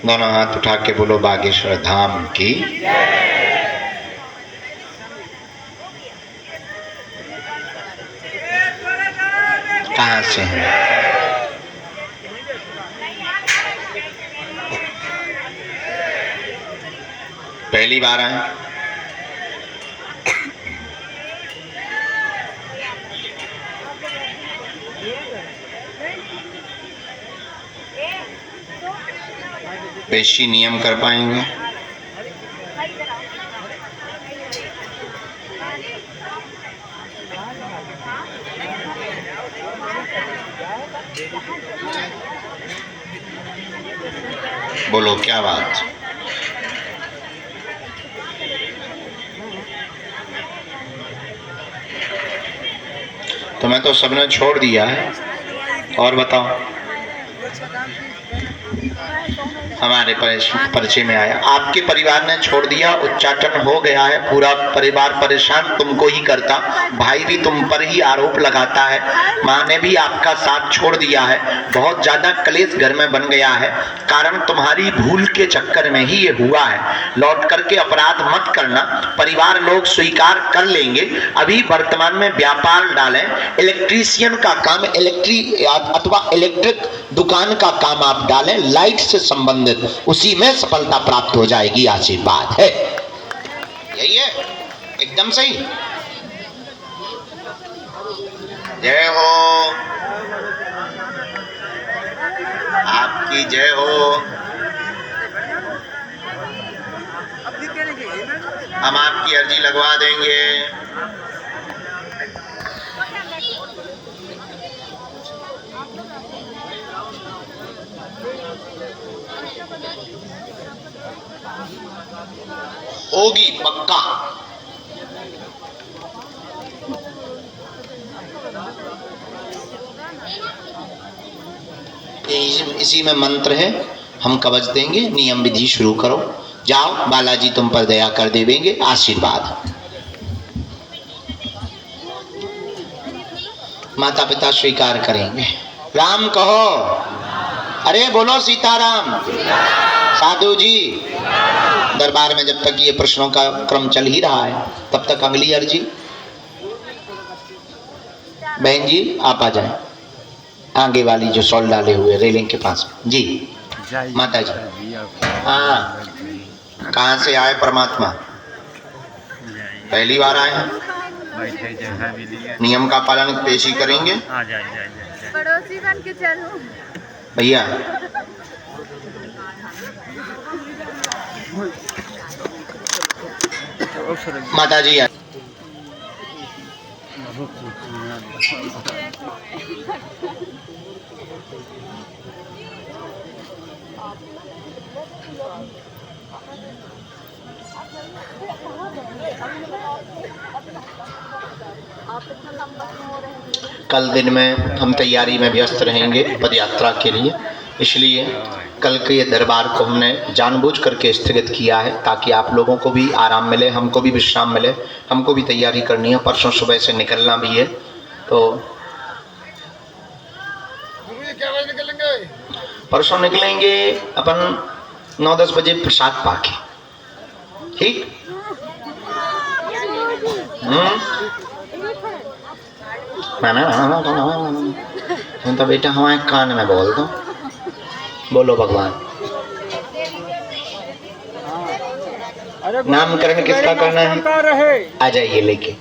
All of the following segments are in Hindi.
दोनों हाथ उठा के बोलो बागेश्वर धाम की। कहाँ से हैं? पहली बार आए? पेशी नियम कर पाएंगे? बोलो क्या बात? तुम्हें तो सबने छोड़ दिया है, और बताओ। हमारे परिचय में आया, आपके परिवार ने छोड़ दिया, उच्चाटन हो गया है, पूरा परिवार परेशान तुमको ही करता, भाई भी तुम पर ही आरोप लगाता है, माँ ने भी आपका साथ छोड़ दिया है, बहुत ज्यादा क्लेश घर में बन गया है, कारण तुम्हारी भूल के चक्कर में ही ये हुआ है। लौट करके अपराध मत करना, परिवार लोग स्वीकार कर लेंगे। अभी वर्तमान में व्यापार डालें, इलेक्ट्रीशियन का काम, इलेक्ट्रिक दुकान का काम आप डालें, लाइट से संबंधित, उसी में सफलता प्राप्त हो जाएगी। आशीर्वाद है, यही है, एकदम सही। जय हो, आपकी जय हो। हम आपकी अर्जी लगवा देंगे। होगी पक्का। इसी में मंत्र है, हम कवच देंगे, नियम विधि शुरू करो, जाओ, बालाजी तुम पर दया कर देंगे। आशीर्वाद। माता पिता स्वीकार करेंगे। राम कहो, अरे बोलो सीताराम। साधु जी, दरबार में जब तक ये प्रश्नों का क्रम चल ही रहा है, तब तक अगली अर्जी। बहन जी आप आ जाएं, आगे वाली जो शॉल डाले हुए रेलिंग के पास जी। माता जी, हाँ, कहाँ से आए परमात्मा? पहली बार आए हैं? नियम का पालन पेशी करेंगे? पड़ोसी बन के चलूं भैया। माता जी कल दिन में हम तैयारी में व्यस्त रहेंगे पद यात्रा के लिए, इसलिए कल के ये दरबार को हमने जानबूझ करके स्थगित किया है, ताकि आप लोगों को भी आराम मिले, हमको भी विश्राम मिले। हमको भी तैयारी करनी है, परसों सुबह से निकलना भी है। तो परसों निकलेंगे अपन 9-10 बजे प्रसाद पाके, ठीक? तो बेटा हमारे कान में बोल दो, बोलो भगवान। नामकरण किसका करना है? आ जाइए लेके।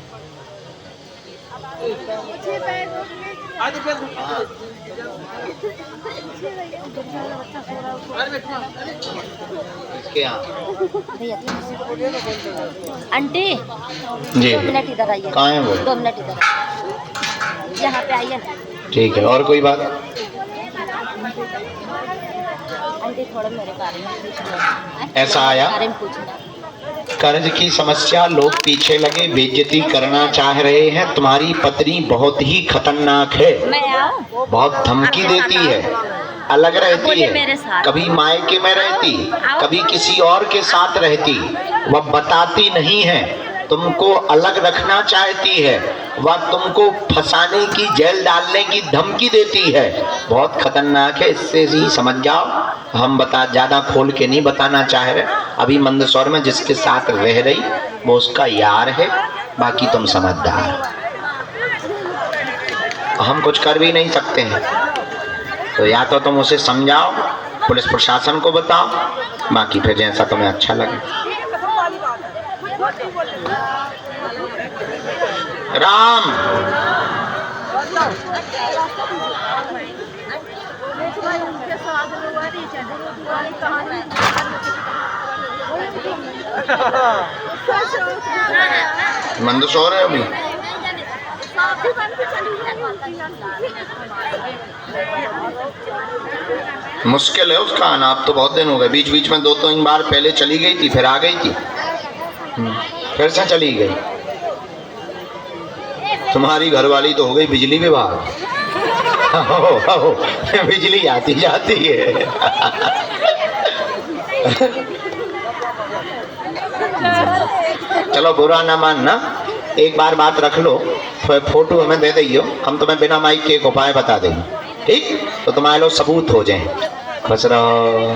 आंटी जी, 2 मिनट इधर आइए। कहाँ है वो? 2 मिनट इधर, यहाँ पे आइए ना। ठीक है, और कोई बात? आंटी थोड़ा मेरे बारे में पूछना। ऐसा आया कर्ज की समस्या, लोग पीछे लगे बेइज्जती करना चाह रहे हैं, तुम्हारी पत्नी बहुत ही खतरनाक है, मैं आऊं? बहुत धमकी देती है, अलग रहती है, कभी मायके में रहती, कभी किसी और के साथ रहती, वह बताती नहीं है, तुमको अलग रखना चाहती है, वह तुमको फंसाने की, जेल डालने की धमकी देती है। बहुत खतरनाक है, इससे ही समझ जाओ। हम ज्यादा खोल के नहीं बताना चाह रहे। अभी मंदसौर में जिसके साथ रह रही वो उसका यार है, बाकी तुम समझदार। हम कुछ कर भी नहीं सकते हैं, तो या तो तुम उसे समझाओ, पुलिस प्रशासन को बताओ, बाकी फिर जैसा तुम्हें अच्छा लगे। राम मंदसौर है अभी। मुश्किल है उसका आना, अब तो बहुत दिन हो गए। बीच बीच में 2-3 बार पहले चली गई थी, फिर आ गई थी, फिर से चली गई। तुम्हारी घरवाली तो हो गई बिजली विभाग। बिजली आती जाती है। चलो बुरा ना मानना, एक बार बात रख लो, फोटो हमें दे दियो, हम तुम्हें बिना माइक के एक उपाय बता देंगे, ठीक? तो तुम्हारे लोग सबूत हो जाए। खुश रहो।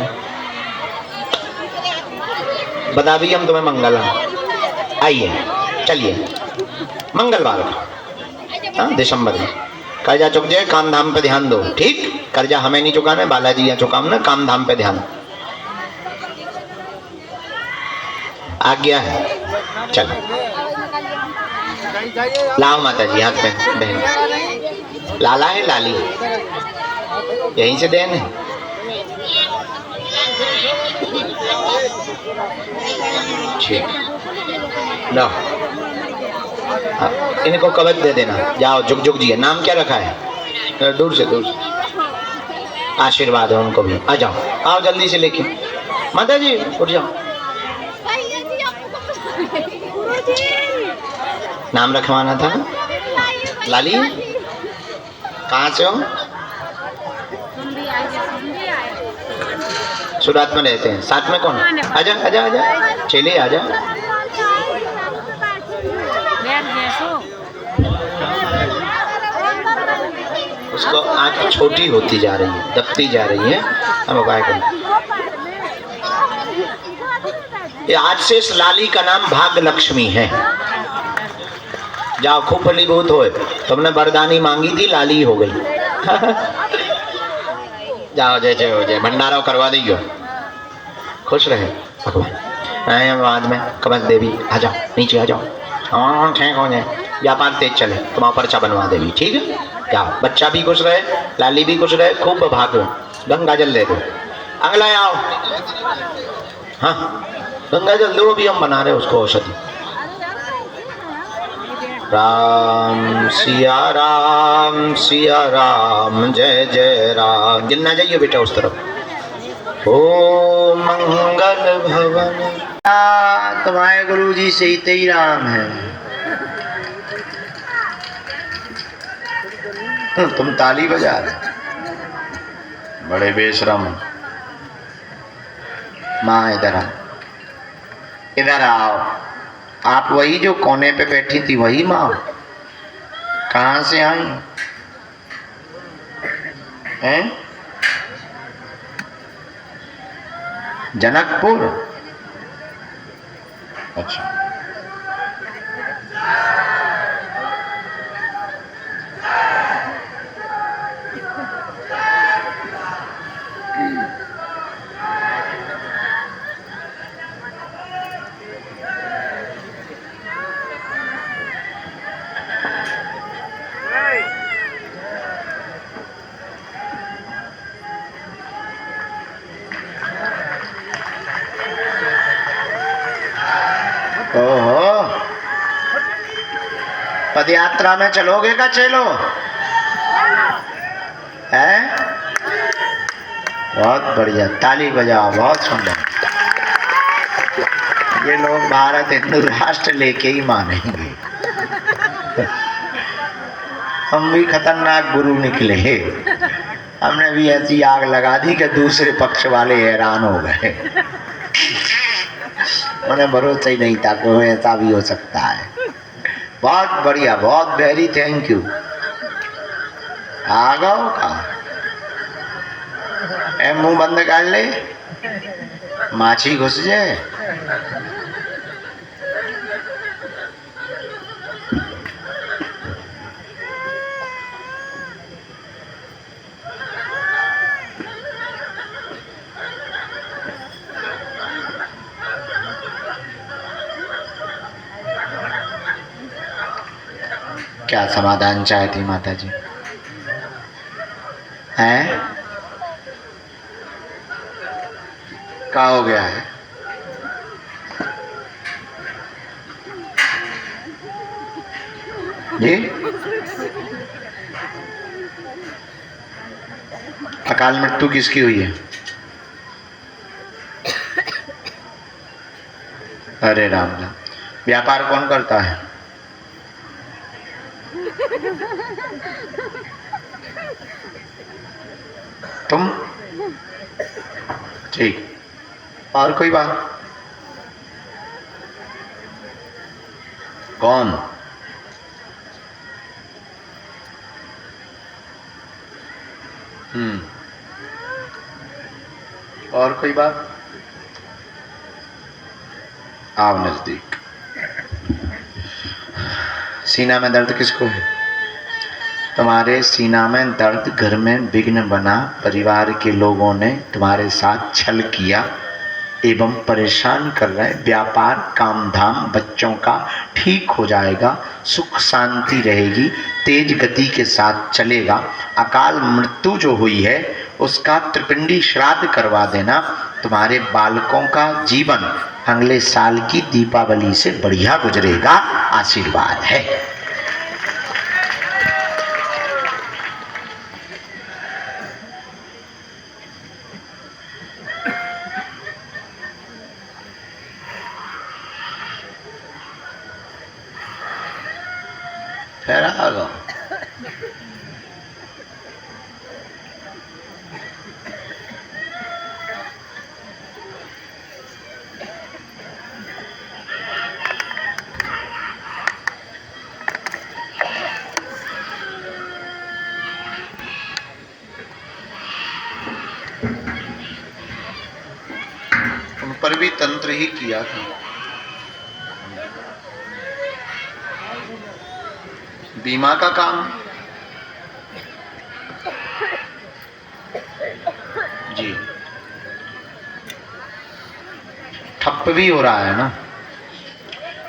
बता दी हम तुम्हें मंगल। आइए चलिए मंगलवार हाँ दिसंबर में कर्जा चुक जाए, काम धाम पे ध्यान दो, ठीक? कर्जा हमें नहीं चुकाना, बालाजी यहाँ चुकाम ना, काम धाम पे ध्यान। आज्ञा है। चलो लाओ माता जी हाथ में बहन। लाला है लाली यहीं से देन है। ठीक लो इनको कवच दे देना। जाओ जुग जुग जी। नाम क्या रखा है? दूर से आशीर्वाद है उनको भी। आ जाओ, आओ जल्दी से लेके। माता जी उठ जाओ। नाम रखवाना था लाली। कहाँ से हो? सूरत में रहते हैं। साथ में कौन? आजा आजा आजा चलिए आजा। उसको आँख छोटी होती जा रही है, दबती जा रही है। हम उपाय करें। ये आज से इस लाली का नाम भाग्य लक्ष्मी है। जाओ खूब फलीभूत होए। तुमने वरदानी मांगी थी, लाली हो गई। जाओ जय जय हो जय। भंडारा करवा दियो। खुश रहे भगवान। बाद में कमल देवी आ जाओ, नीचे आ जाओ। हाँ ठीक हो जाए। व्यापार तेज चले, तुम्हारा पर्चा बनवा देवी, ठीक है? जाओ, बच्चा भी खुश रहे, लाली भी खुश रहे, खूब भागो। गंगा जल ले दो। अगला आओ। हाँ गंगा जल दो, भी हम बना रहे उसको औषधि। राम सिया राम जय जय राम। गिनना जाइए बेटा उस तरफ। ओ मंगल भवन। तुम्हारे गुरु जी से ही राम है। तुम ताली बजा रहे, बड़े बेशरम। माँ इधर आओ, इधर आओ। आप वही जो कोने पे बैठी थी वही माँ? कहाँ से आई हैं? जनकपुर। अच्छा ओहो, पद यात्रा में चलोगे का चलो है? बहुत बढ़िया, ताली बजाओ, बहुत सुंदर। ये लोग भारत हिंदू राष्ट्र लेके ही मानेंगे। हम भी खतरनाक गुरु निकले। हमने भी ऐसी आग लगा दी कि दूसरे पक्ष वाले हैरान हो गए। मैंने भरोसा ही नहीं था कि ऐसा भी हो सकता है। बहुत बढ़िया, बहुत वेरी थैंक यू। आ गओ का ए मुंह बंद कर ले, माछी घुस जाए। क्या समाधान चाहती माता जी? हैं? क्या हो गया है? जी? अकाल मृत्यु किसकी हुई है? अरे राम राम। व्यापार कौन करता है? तुम? ठीक। और कोई बात? कौन? और कोई बात? आओ नजदीक। सीना में दर्द किसको है? तुम्हारे सीना में दर्द, घर में विघ्न बना, परिवार के लोगों ने तुम्हारे साथ छल किया एवं परेशान कर रहे। व्यापार, काम धाम, बच्चों का ठीक हो जाएगा, सुख शांति रहेगी, तेज गति के साथ चलेगा। अकाल मृत्यु जो हुई है उसका त्रिपिंडी श्राद्ध करवा देना। तुम्हारे बालकों का जीवन अगले साल की दीपावली से बढ़िया गुजरेगा। आशीर्वाद है। फिर आ गओ। उन पर भी तंत्र ही किया था। बीमा का काम जी ठप भी हो रहा है ना।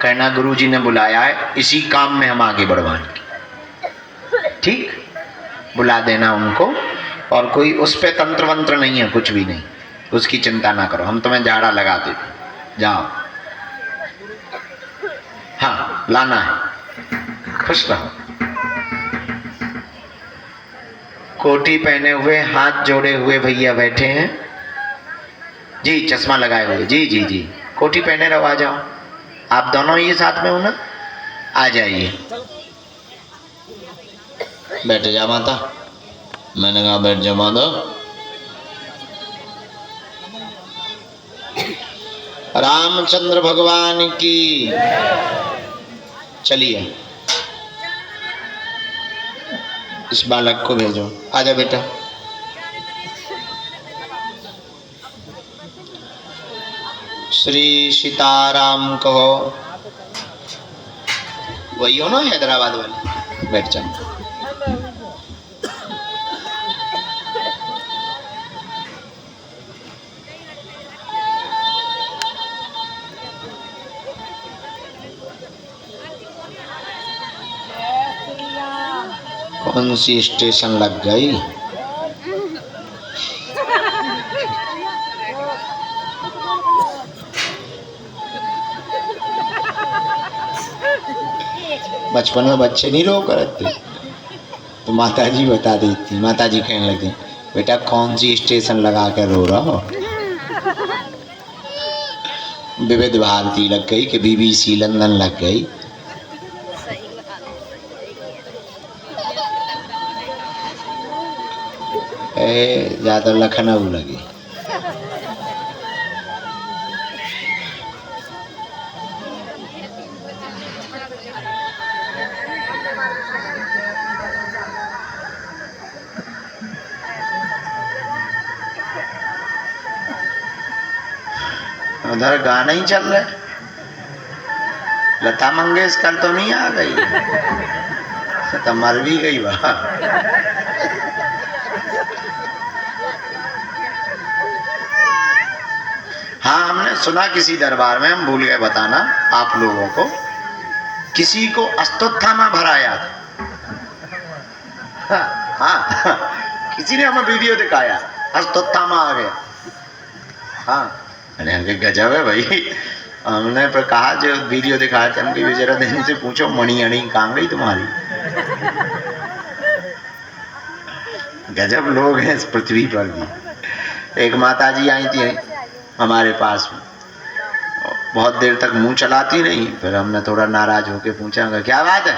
कहना गुरुजी ने बुलाया है, इसी काम में हम आगे बढ़वाएंगे। ठीक, बुला देना उनको। और कोई उस पे तंत्र वंत्र नहीं है, कुछ भी नहीं, उसकी चिंता ना करो। हम तुम्हें झाड़ा लगा दे, जाओ। हाँ, लाना है। खुश रहो। कोटी पहने हुए, हाथ जोड़े हुए भैया बैठे हैं जी, चश्मा लगाए हुए। जी जी जी, कोटी पहने रहो। आ जाओ, आप दोनों ही साथ में हो ना, आ जाइए। बैठ जा माता। मैंने कहा बैठ जा माता। रामचंद्र भगवान की। चलिए, इस बालक को भेजो। आजा बेटा। श्री सीताराम कहो। वही हो ना हैदराबाद वाले? बैठ जाओ। कौन सी स्टेशन लग गई? बचपन में बच्चे नहीं रो करते तो माताजी बता देती। माताजी कहने लगती, बेटा कौन सी स्टेशन लगा कर रो रहा हो? विविध भारती लग गई कि BBC लंदन लग गई? ज्यादा लखनऊ लगी। उधर गाना ही चल रहा है। लता मंगेशकर तो नहीं आ गई, तो मर भी गई वहाँ। हाँ, हमने सुना किसी दरबार में, हम भूल गए बताना आप लोगों को, किसी को अश्वत्थामा भराया था। हाँ, किसी ने हमें वीडियो दिखाया, अश्वत्थामा आ गया। हाँ, अरे गजब है भाई। हमने पर कहा जो वीडियो दिखाया था, उनकी जरा दिन से पूछो मणि अणी कहाँ गई तुम्हारी। गजब लोग हैं इस पृथ्वी पर भी। एक माता जी आई थी हमारे पास में, बहुत देर तक मुंह चलाती नहीं, फिर हमने थोड़ा नाराज होके पूछा क्या बात है।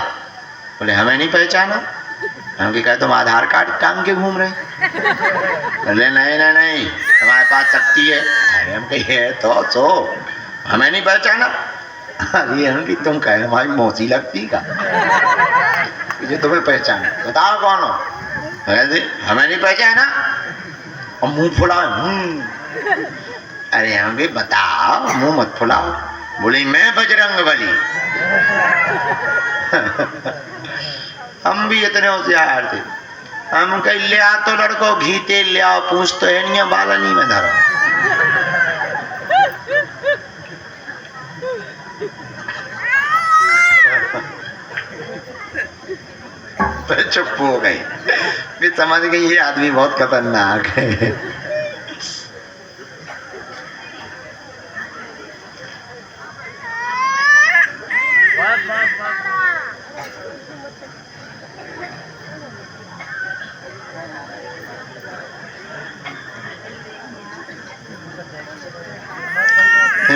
बोले हमें नहीं पहचाना। हम कहा तुम आधार कार्ड टांग के घूम रहे। बोले नहीं नहीं नहीं, हमारे पास शक्ति है। अरे हम कही है तो हमें नहीं पहचाना। अरे हम कि तुम कहे हमारी मौसी लगती का जो तुम्हें पहचाना, बताओ कौन हो। हमें नहीं पहचाना और मुंह फुलाओ। अरे हम भी बताओ, मुंह मत फुलाओ। बोली मैं बजरंगबली। हम भी इतने होशियार थे। हम कहीं ले आ तो लड़को घी तेल ले आओ, पूछ तो है नहीं, बाला नहीं में धरो। तो चुप हो गई, फिर समझ गई ये आदमी बहुत खतरनाक है।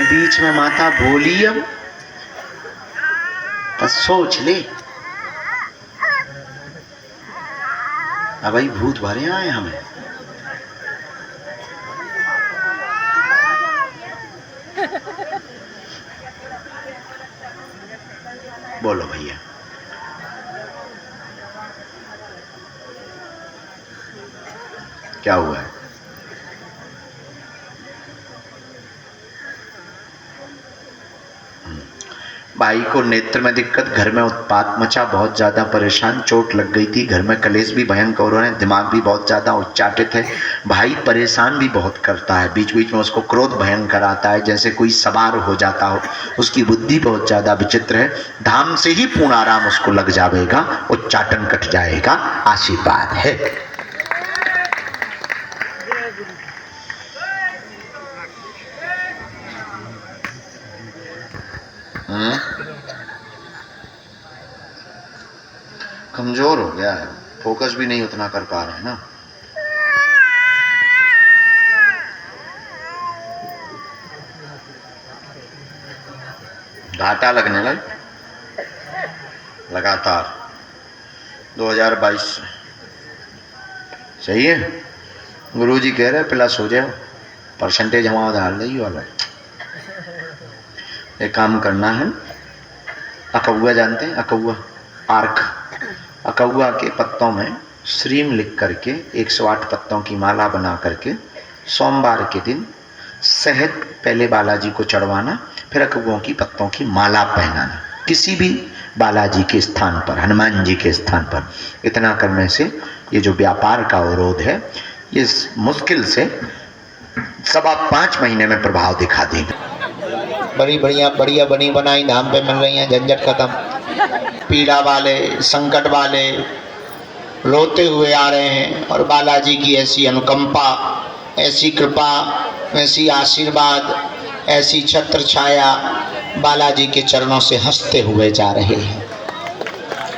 बीच में माता बोली अब तो सोच ले, अब भाई भूत भरे आए हमें। बोलो भैया, क्या हुआ है? भाई को नेत्र में दिक्कत, घर में उत्पात मचा, बहुत ज़्यादा परेशान, चोट लग गई थी, घर में कलेश भी भयंकर हो रहे हैं, दिमाग भी बहुत ज़्यादा उच्चाटित है। भाई परेशान भी बहुत करता है, बीच बीच में उसको क्रोध भयंकर आता है, जैसे कोई सवार हो जाता हो। उसकी बुद्धि बहुत ज़्यादा विचित्र है। धाम से ही पूर्ण आराम उसको लग जाएगा, उच्चाटन कट जाएगा, आशीर्वाद है। कमजोर हो गया है, फोकस भी नहीं उतना कर पा रहे हैं ना। घाटा लगने लग लगातार 2022 से। सही है, गुरुजी कह रहे प्लस हो जाए, परसेंटेज हमारा डाल रही वाला। एक काम करना है, अकौआ जानते हैं, अकौआ आर्क, अकौआ के पत्तों में श्रीम लिख करके 108 पत्तों की माला बना करके सोमवार के दिन शहद पहले बालाजी को चढ़वाना, फिर अकौओं की पत्तों की माला पहनाना किसी भी बालाजी के स्थान पर, हनुमान जी के स्थान पर। इतना करने से ये जो व्यापार का अवरोध है ये मुश्किल से 5.25 महीने में प्रभाव दिखा देगा। बड़ी बढ़िया बनी बनाई धाम पे मिल रही हैं, झंझट खत्म। पीड़ा वाले, संकट वाले रोते हुए आ रहे हैं और बालाजी की ऐसी अनुकंपा, ऐसी कृपा, ऐसी आशीर्वाद, ऐसी छत्र छाया बालाजी के चरणों से हंसते हुए जा रहे हैं।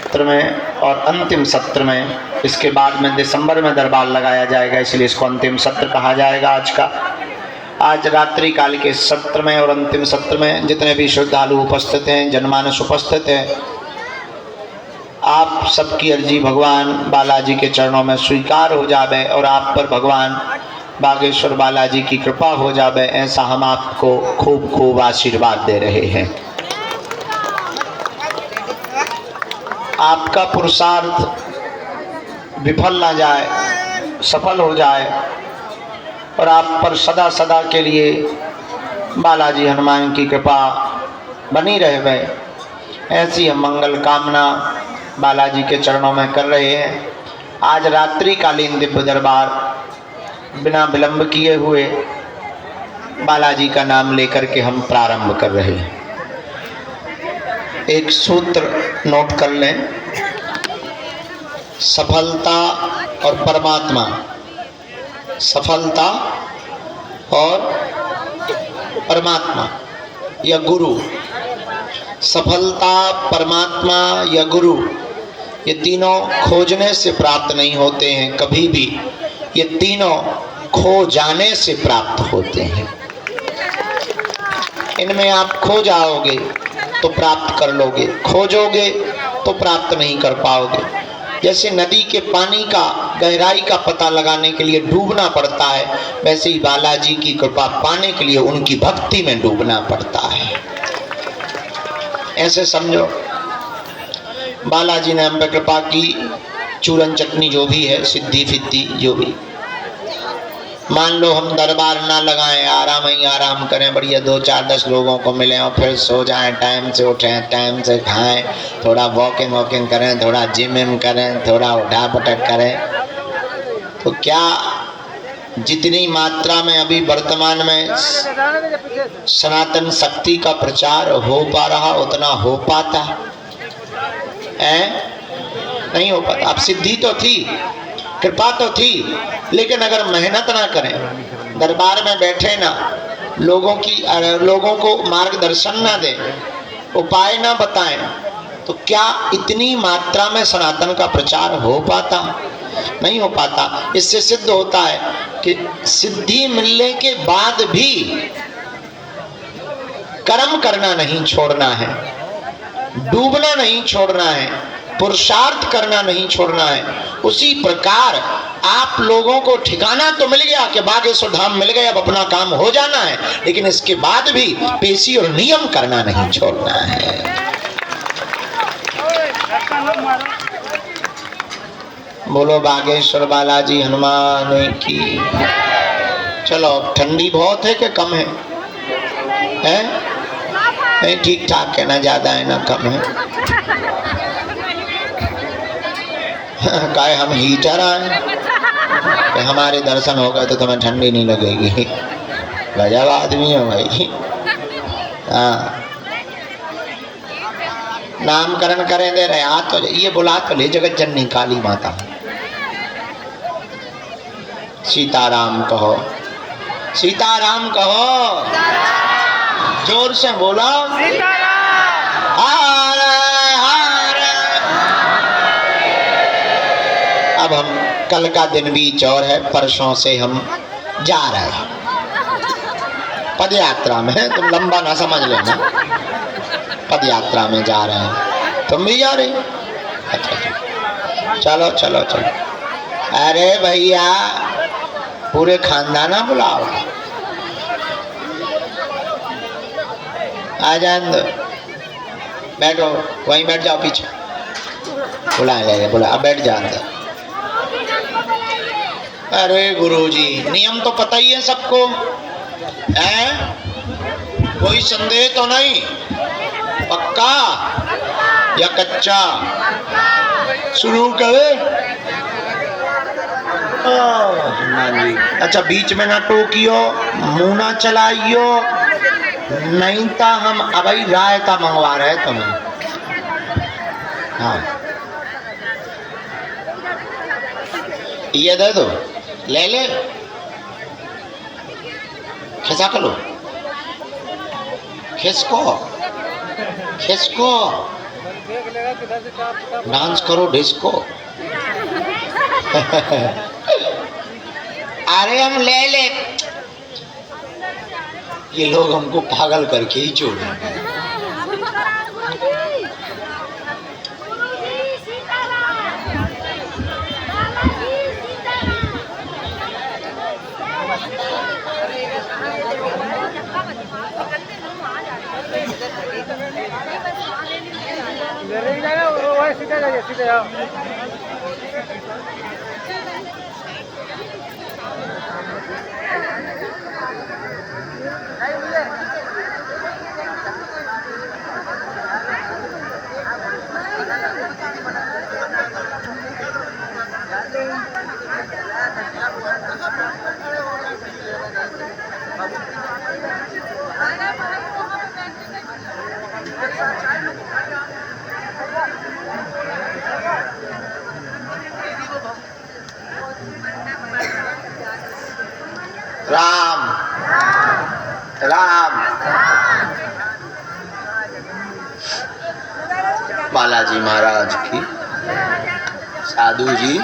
सत्र में और अंतिम सत्र में, इसके बाद में दिसंबर में दरबार लगाया जाएगा, इसलिए इसको अंतिम सत्र कहा जाएगा आज का। आज रात्रि काल के सत्र में और अंतिम सत्र में जितने भी श्रद्धालु उपस्थित हैं, जनमानस उपस्थित हैं, आप सबकी अर्जी भगवान बालाजी के चरणों में स्वीकार हो जावे और आप पर भगवान बागेश्वर बालाजी की कृपा हो जावे, ऐसा हम आपको खूब खूब आशीर्वाद दे रहे हैं। आपका पुरुषार्थ विफल ना जाए, सफल हो जाए और आप पर सदा सदा के लिए बालाजी हनुमान की कृपा बनी रहे। ऐसी हम मंगल कामना बालाजी के चरणों में कर रहे हैं। आज रात्रिकालीन दिव्य दरबार बिना विलंब किए हुए बालाजी का नाम लेकर के हम प्रारंभ कर रहे हैं। एक सूत्र नोट कर लें, सफलता और परमात्मा, सफलता और परमात्मा या गुरु, सफलता, परमात्मा या गुरु, ये तीनों खोजने से प्राप्त नहीं होते हैं कभी भी, ये तीनों खो जाने से प्राप्त होते हैं। इनमें आप खो जाओगे तो प्राप्त कर लोगे, खोजोगे तो प्राप्त नहीं कर पाओगे। जैसे नदी के पानी का गहराई का पता लगाने के लिए डूबना पड़ता है, वैसे ही बालाजी की कृपा पाने के लिए उनकी भक्ति में डूबना पड़ता है। ऐसे समझो, बालाजी ने हम पे कृपा की, चूरन चटनी जो भी है, सिद्धि फिद्धि जो भी, मान लो हम दरबार ना लगाएं, आराम ही आराम करें, बढ़िया 2 4 10 लोगों को मिलें और फिर सो जाएं, टाइम से उठें, टाइम से खाएं, थोड़ा वॉकिंग करें, थोड़ा जिम करें, थोड़ा उठा पटक करें, तो क्या जितनी मात्रा में अभी वर्तमान में सनातन शक्ति का प्रचार हो पा रहा उतना हो पाता है? नहीं हो पाता। अब सिद्धि तो थी, कृपा तो थी, लेकिन अगर मेहनत ना करें, दरबार में बैठे ना, लोगों को मार्गदर्शन ना दें, उपाय ना बताएं, तो क्या इतनी मात्रा में सनातन का प्रचार हो पाता? नहीं हो पाता। इससे सिद्ध होता है कि सिद्धि मिलने के बाद भी कर्म करना नहीं छोड़ना है, डूबना नहीं छोड़ना है, पुरुषार्थ करना नहीं छोड़ना है। उसी प्रकार आप लोगों को ठिकाना तो मिल गया कि बागेश्वर धाम मिल गया, अब अपना काम हो जाना है, लेकिन इसके बाद भी पेशी और नियम करना नहीं छोड़ना है। बोलो बागेश्वर बालाजी हनुमान की। चलो, ठंडी बहुत है कि कम है? नहीं, ठीक ठाक है ना, ज्यादा है ना कम है? काय हम हीटर आए कि हमारे दर्शन हो गए तो तुम्हें ठंडी नहीं लगेगी? गजब आदमी हो भाई। हाँ, नामकरण करें दे रहे, आ तो ये बुला तो ले जगत जननी काली माता। सीताराम कहो, सीताराम कहो, जोर से बोलो। अब हम कल का दिन बीच और है, परसों से हम जा रहे हैं पद यात्रा में। तुम लंबा ना समझ लेना, पद यात्रा में जा रहे हैं। तुम भी जा रही? अच्छा, चलो चलो चलो। अरे भैया, पूरे खानदान ना बुलाओ, आ जान दो, बैठो, वहीं बैठ जाओ पीछे, बुला ले, बुला, अब बैठ जाओ अंदर। अरे गुरुजी, नियम तो पता ही है सबको, है? कोई संदेह तो नहीं? पक्का या कच्चा? शुरू करे? अच्छा, बीच में ना टोकियो, मुंह ना चलाइयो, नहीं तो हम अभी रायता मंगवा रहे तुम्हें। हाँ, ये दे दो, ले ले, खिसा कर लो, खिसको खिसको, डांस करो डिस्को। अरे हम ले ले, ये लोग हमको पागल करके ही छोड़ेंगे। सीधे जाइए, सीधे जाओ। राम राम। बालाजी महाराज की, साधु जी।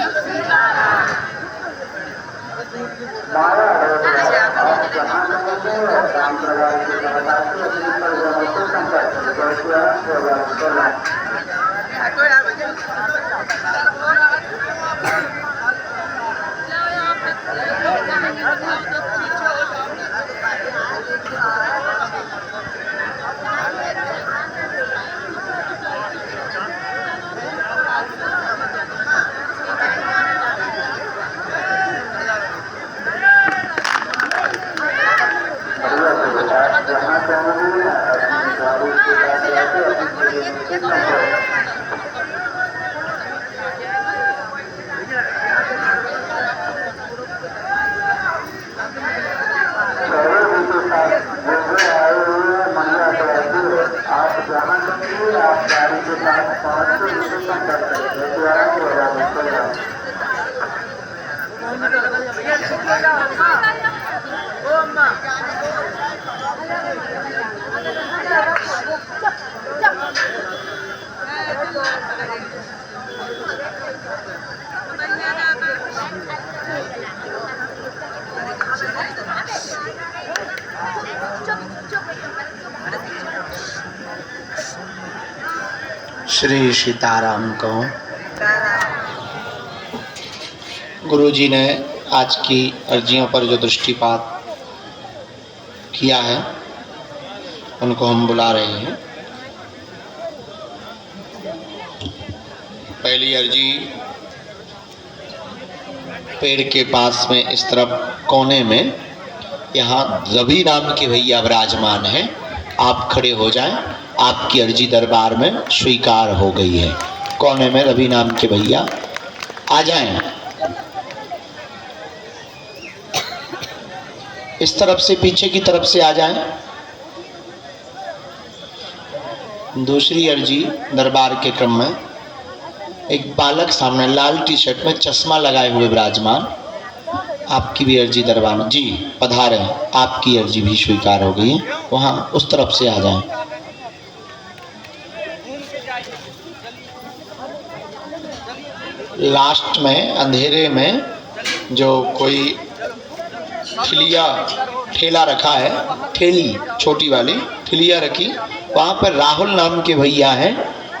श्री सीताराम को। गुरु जी ने आज की अर्जियों पर जो दृष्टिपात किया है उनको हम बुला रहे हैं। पहली अर्जी पेड़ के पास में इस तरफ कोने में, यहाँ रवि नाम के भैया विराजमान हैं। आप खड़े हो जाएं, आपकी अर्जी दरबार में स्वीकार हो गई है। कोने में रवि नाम के भैया आ जाएं। इस तरफ से, पीछे की तरफ से आ जाएं। दूसरी अर्जी दरबार के क्रम में एक बालक सामने लाल टी शर्ट में चश्मा लगाए हुए विराजमान, आपकी भी अर्जी दरबार में। जी पधारे, आपकी अर्जी भी स्वीकार हो गई है। वहाँ उस तरफ से आ जाएं। लास्ट में अंधेरे में जो कोई ठेला रखा है, ठेली छोटी वाली ठेलिया रखी, वहाँ पर राहुल नाम के भैया हैं,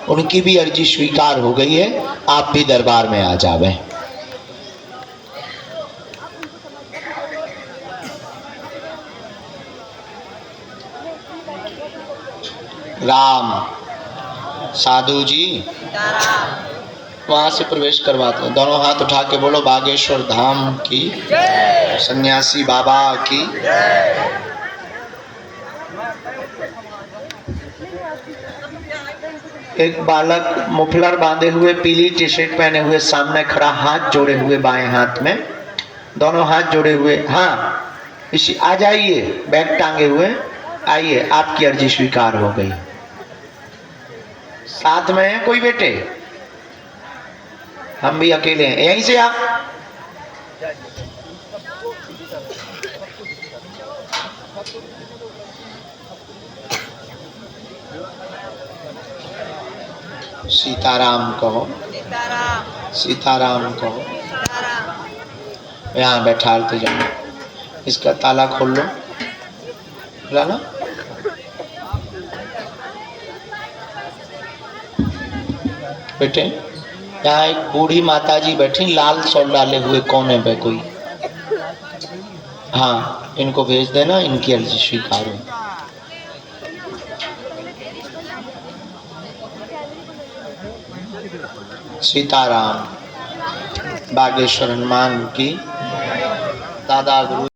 उनकी भी अर्जी स्वीकार हो गई है। आप भी दरबार में आ जावें। राम। साधु जी वहां से प्रवेश करवाते हैं। दोनों हाथ उठा के बोलो बागेश्वर धाम की, सन्यासी बाबा की। एक बालक मुफलर बांधे हुए, पीली टी शर्ट पहने हुए सामने खड़ा, हाथ जोड़े हुए बाएं हाथ में, दोनों हाथ जोड़े हुए। हाँ इसी आ जाइए, बैग टांगे हुए आइए, आपकी अर्जी स्वीकार हो गई। साथ में है कोई बेटे? हम भी अकेले हैं, यहीं से आप। सीताराम कहो, सीताराम कहो। यहाँ बैठाते जाओ। इसका ताला खोल लो, ना बेटे। यहाँ एक बूढ़ी माता जी बैठी, लाल शॉल डाले हुए कोने पे कोई। हाँ इनको भेज देना, इनकी अर्जी स्वीकार हो। सीताराम। बागेश्वर हनुमान की। दादा गुरु